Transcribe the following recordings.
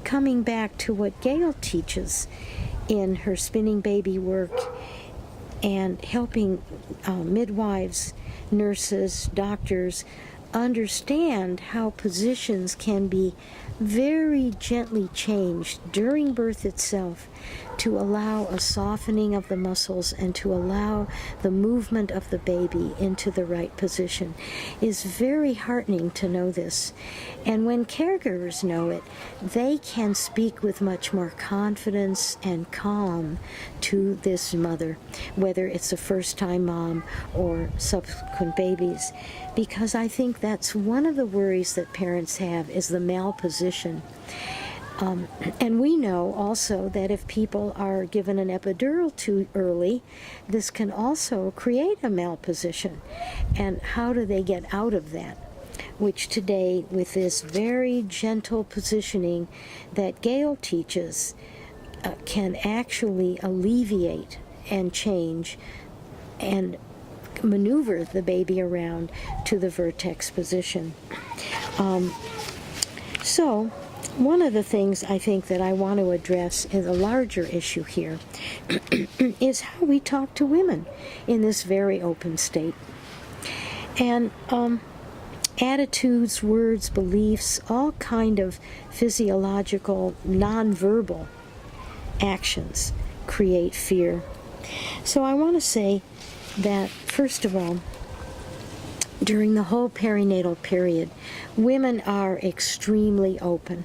Coming back to what Gail teaches in her spinning baby work and helping midwives, nurses, doctors understand how positions can be very gently changed during birth itself to allow a softening of the muscles and to allow the movement of the baby into the right position is very heartening to know this. And when caregivers know it, they can speak with much more confidence and calm to this mother, whether it's a first-time mom or subsequent babies, because I think that's one of the worries that parents have is the malposition. And we know also that if people are given an epidural too early, this can also create a malposition. And how do they get out of that? Which today, with this very gentle positioning that Gail teaches, can actually alleviate and change and maneuver the baby around to the vertex position. So one of the things I think that I want to address as a larger issue here is how we talk to women in this very open state. And attitudes, words, beliefs, all kind of physiological, nonverbal actions create fear. So I want to say that, first of all, during the whole perinatal period, women are extremely open.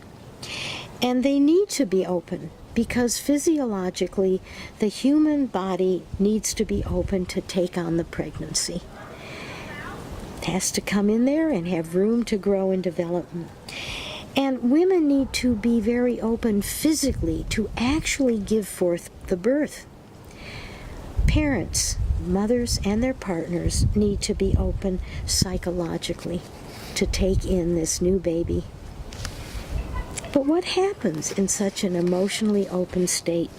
And they need to be open because physiologically the human body needs to be open to take on the pregnancy. It has to come in there and have room to grow and develop. And women need to be very open physically to actually give forth the birth. Parents, mothers and their partners need to be open psychologically to take in this new baby. But what happens in such an emotionally open state?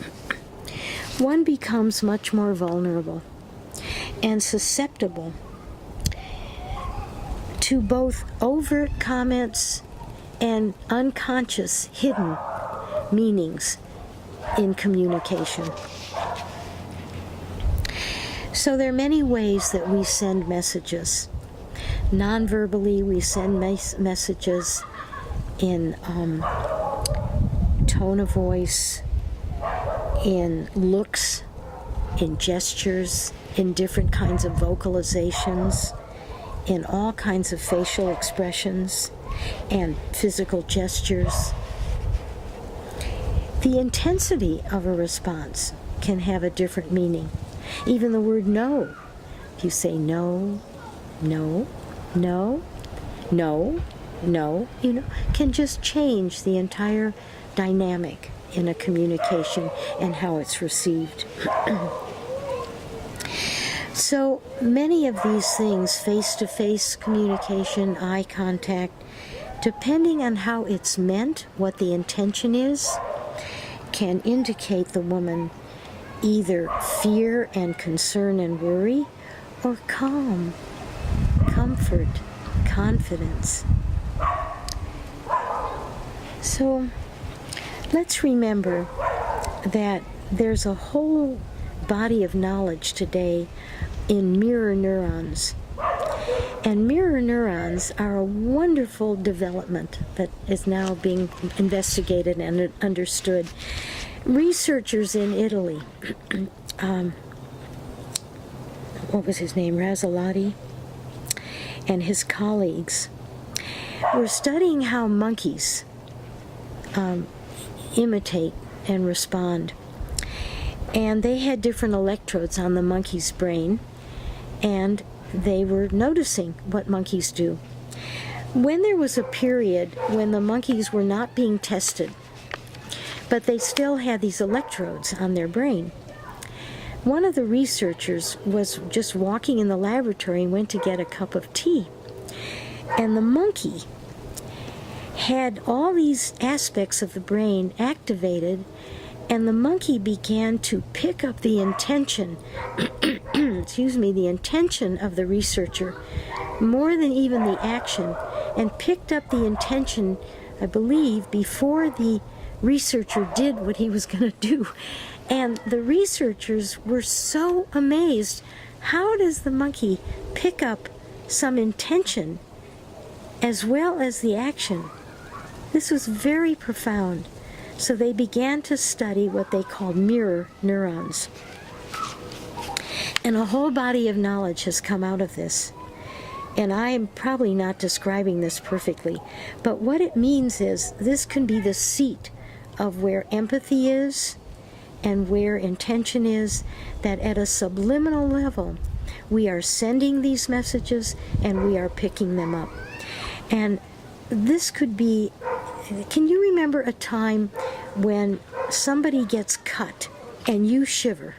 One becomes much more vulnerable and susceptible to both overt comments and unconscious, hidden meanings in communication. So there are many ways that we send messages. Non-verbally, we send messages in tone of voice, in looks, in gestures, in different kinds of vocalizations, in all kinds of facial expressions and physical gestures. The intensity of a response can have a different meaning. Even the word no. If you say no, no, no, no, no, can just change the entire dynamic in a communication and how it's received. So many of these things, face-to-face communication, eye contact, depending on how it's meant, what the intention is, can indicate the woman either fear and concern and worry, or calm, comfort, confidence. So let's remember that there's a whole body of knowledge today in mirror neurons. And mirror neurons are a wonderful development that is now being investigated and understood. Researchers in Italy, what was his name, Razalotti, and his colleagues were studying how monkeys imitate and respond. And they had different electrodes on the monkey's brain, and they were noticing what monkeys do. When there was a period when the monkeys were not being tested, but they still had these electrodes on their brain, one of the researchers was just walking in the laboratory and went to get a cup of tea. And the monkey had all these aspects of the brain activated, and the monkey began to pick up the intention, the intention of the researcher, more than even the action, and picked up the intention I believe, before the researcher did what he was going to do. And the researchers were so amazed. How does the monkey pick up some intention as well as the action? This was very profound. So they began to study what they called mirror neurons. And a whole body of knowledge has come out of this. And I am probably not describing this perfectly, but what it means is this can be the seat of where empathy is and where intention is, that at a subliminal level we are sending these messages and we are picking them up. And this could be, can you remember a time when somebody gets cut and you shiver?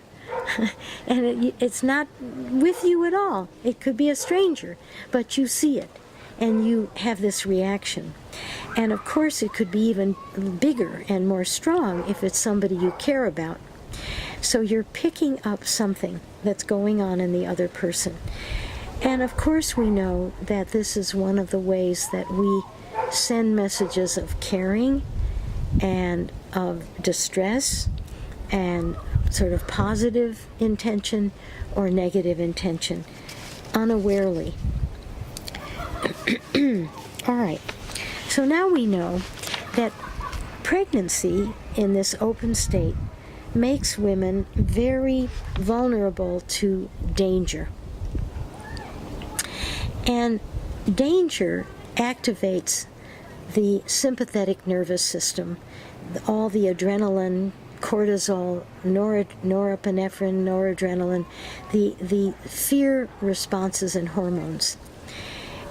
And it's not with you at all. It could be a stranger, but you see it and you have this reaction. And of course it could be even bigger and more strong if it's somebody you care about. So you're picking up something that's going on in the other person. And of course we know that this is one of the ways that we send messages of caring and of distress and sort of positive intention or negative intention, unawarely. All right. So now we know that pregnancy in this open state makes women very vulnerable to danger. And danger activates the sympathetic nervous system, all the adrenaline, cortisol, norepinephrine, noradrenaline, the fear responses and hormones.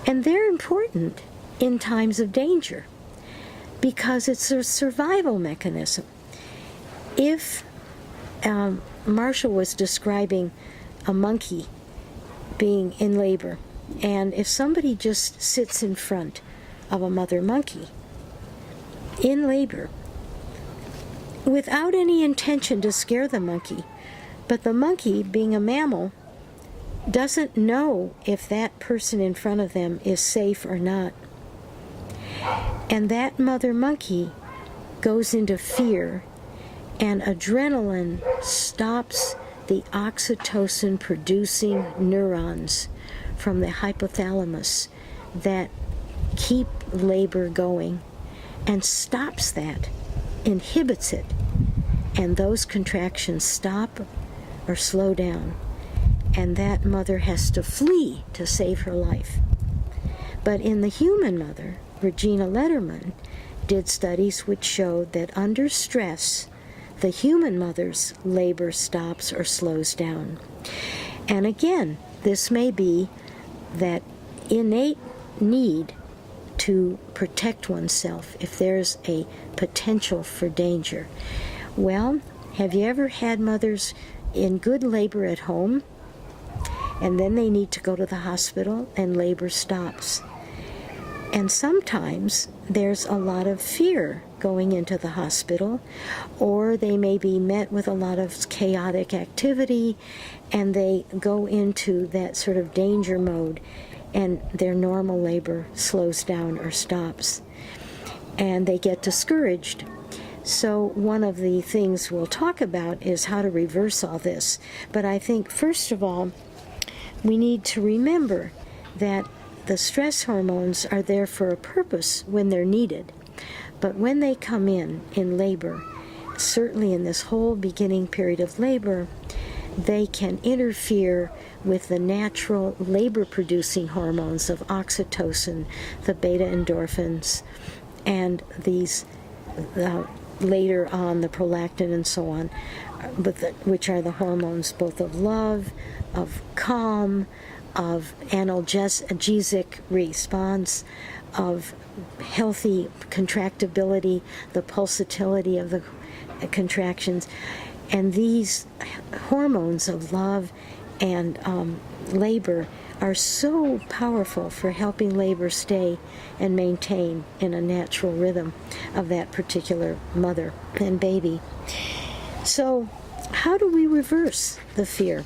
And they're important in times of danger because it's a survival mechanism. If Marshall was describing a monkey being in labor, and if somebody just sits in front of a mother monkey in labor, without any intention to scare the monkey, but the monkey, being a mammal, doesn't know if that person in front of them is safe or not. And that mother monkey goes into fear, and adrenaline stops the oxytocin-producing neurons from the hypothalamus that keep labor going, and stops that, inhibits it, and those contractions stop or slow down, and that mother has to flee to save her life. But in the human mother, Regina Letterman did studies which showed that under stress, the human mother's labor stops or slows down. And again, this may be that innate need to protect oneself if there's a potential for danger. Well, have you ever had mothers in good labor at home, and then they need to go to the hospital and labor stops? And sometimes there's a lot of fear going into the hospital, or they may be met with a lot of chaotic activity, and they go into that sort of danger mode, and their normal labor slows down or stops, and they get discouraged. So one of the things we'll talk about is how to reverse all this. But I think, first of all, we need to remember that the stress hormones are there for a purpose when they're needed. But when they come in labor, certainly in this whole beginning period of labor, they can interfere with the natural labor-producing hormones of oxytocin, the beta endorphins, and these later on the prolactin and so on, which are the hormones both of love, of calm, of analgesic response, of healthy contractibility, the pulsatility of the contractions. And these hormones of love and labor are so powerful for helping labor stay and maintain in a natural rhythm of that particular mother and baby. So how do we reverse the fear?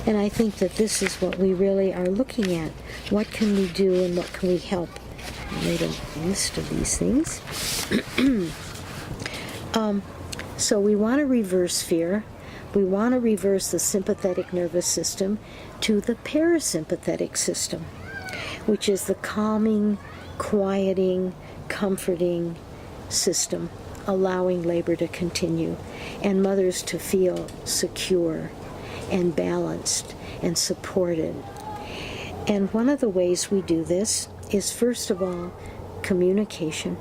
And I think that this is what we really are looking at. What can we do and what can we help I made a list of these things. So we want to reverse fear. We want to reverse the sympathetic nervous system to the parasympathetic system, which is the calming, quieting, comforting system, allowing labor to continue and mothers to feel secure and balanced and supported. And one of the ways we do this is, first of all, communication.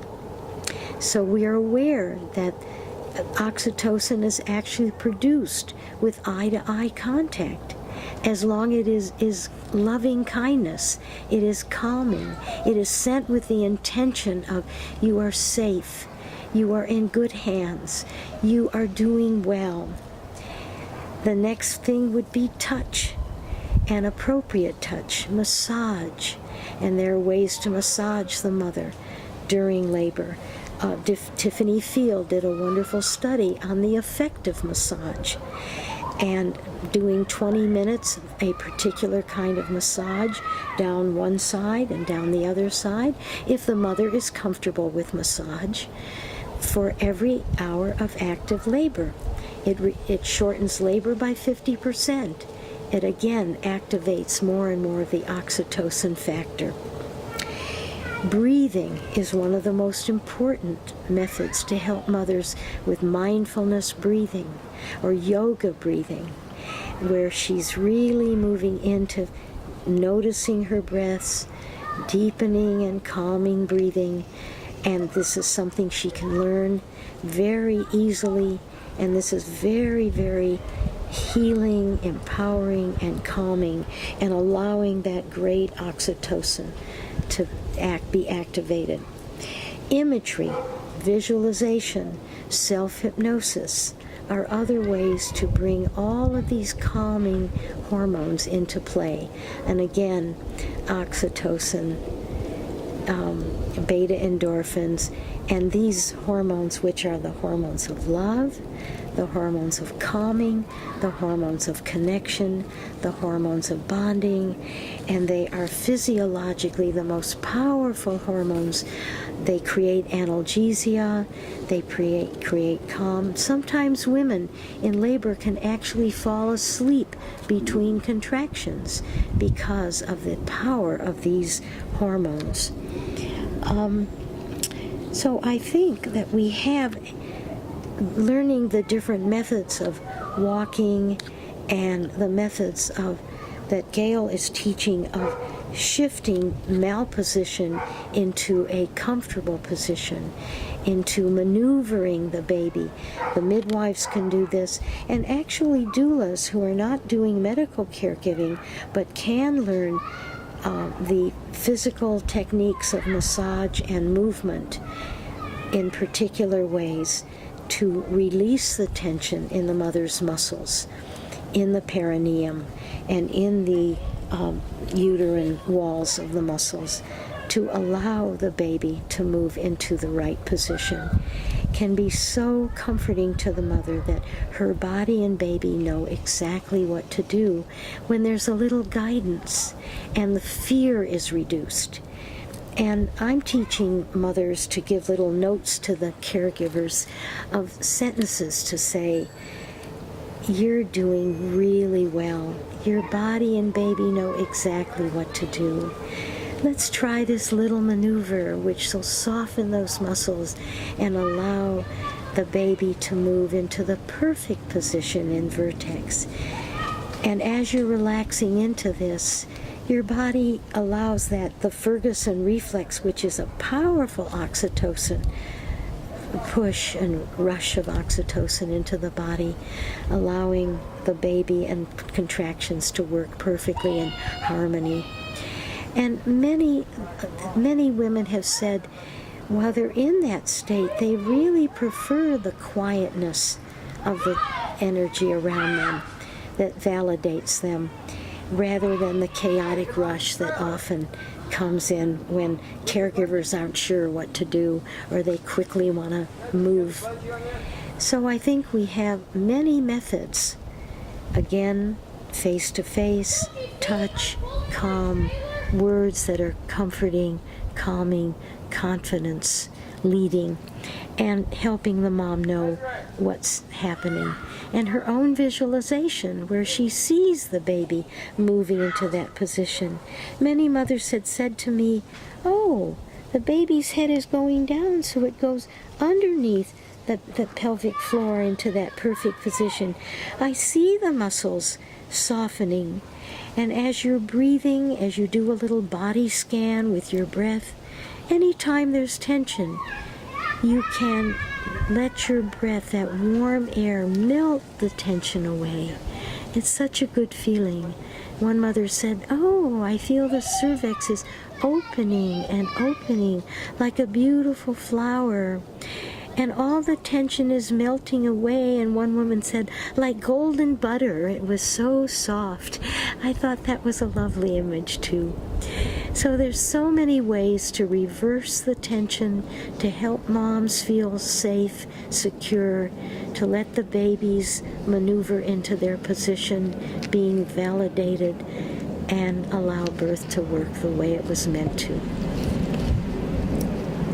So we are aware that oxytocin is actually produced with eye-to-eye contact. As long as it is loving kindness, it is calming, it is sent with the intention of you are safe, you are in good hands, you are doing well. The next thing would be touch, an appropriate touch, massage. And there are ways to massage the mother during labor. Tiffany Field did a wonderful study on the effect of massage. And doing 20 minutes of a particular kind of massage down one side and down the other side, if the mother is comfortable with massage, for every hour of active labor. It shortens labor by 50%. It again activates more and more of the oxytocin factor. Breathing is one of the most important methods to help mothers with mindfulness breathing or yoga breathing, where she's really moving into noticing her breaths, deepening and calming breathing. And this is something she can learn very easily, and this is very, very healing, empowering, and calming, and allowing that great oxytocin to be activated. Imagery, visualization, self-hypnosis are other ways to bring all of these calming hormones into play. And again, oxytocin, beta endorphins, and these hormones, which are the hormones of love, the hormones of calming, the hormones of connection, the hormones of bonding, and they are physiologically the most powerful hormones. They create analgesia, they create calm. Sometimes women in labor can actually fall asleep between contractions because of the power of these hormones. So I think that we have learning the different methods of walking and the methods of that Gail is teaching of shifting malposition into a comfortable position, into maneuvering the baby. The midwives can do this, and actually doulas who are not doing medical caregiving but can learn the physical techniques of massage and movement in particular ways to release the tension in the mother's muscles, in the perineum, and in the uterine walls of the muscles, to allow the baby to move into the right position, can be so comforting to the mother that her body and baby know exactly what to do when there's a little guidance and the fear is reduced. And I'm teaching mothers to give little notes to the caregivers of sentences to say, you're doing really well. Your body and baby know exactly what to do. Let's try this little maneuver which will soften those muscles and allow the baby to move into the perfect position in vertex. And as you're relaxing into this, your body allows that, the Ferguson reflex, which is a powerful oxytocin push and rush of oxytocin into the body, allowing the baby and contractions to work perfectly in harmony. And many women have said while they're in that state, they really prefer the quietness of the energy around them that validates them, rather than the chaotic rush that often comes in when caregivers aren't sure what to do or they quickly want to move. So I think we have many methods. Again, face-to-face, touch, calm, words that are comforting, calming confidence leading and helping the mom know what's happening. And her own visualization where she sees the baby moving into that position. Many mothers had said to me, oh, the baby's head is going down so it goes underneath the pelvic floor into that perfect position. I see the muscles softening. And as you're breathing, as you do a little body scan with your breath, anytime there's tension, you can let your breath, that warm air, melt the tension away. It's such a good feeling. One mother said, oh, I feel the cervix is opening and opening like a beautiful flower. And all the tension is melting away, and one woman said, like golden butter. It was so soft. I thought that was a lovely image, too. So there's so many ways to reverse the tension, to help moms feel safe, secure, to let the babies maneuver into their position, being validated, and allow birth to work the way it was meant to.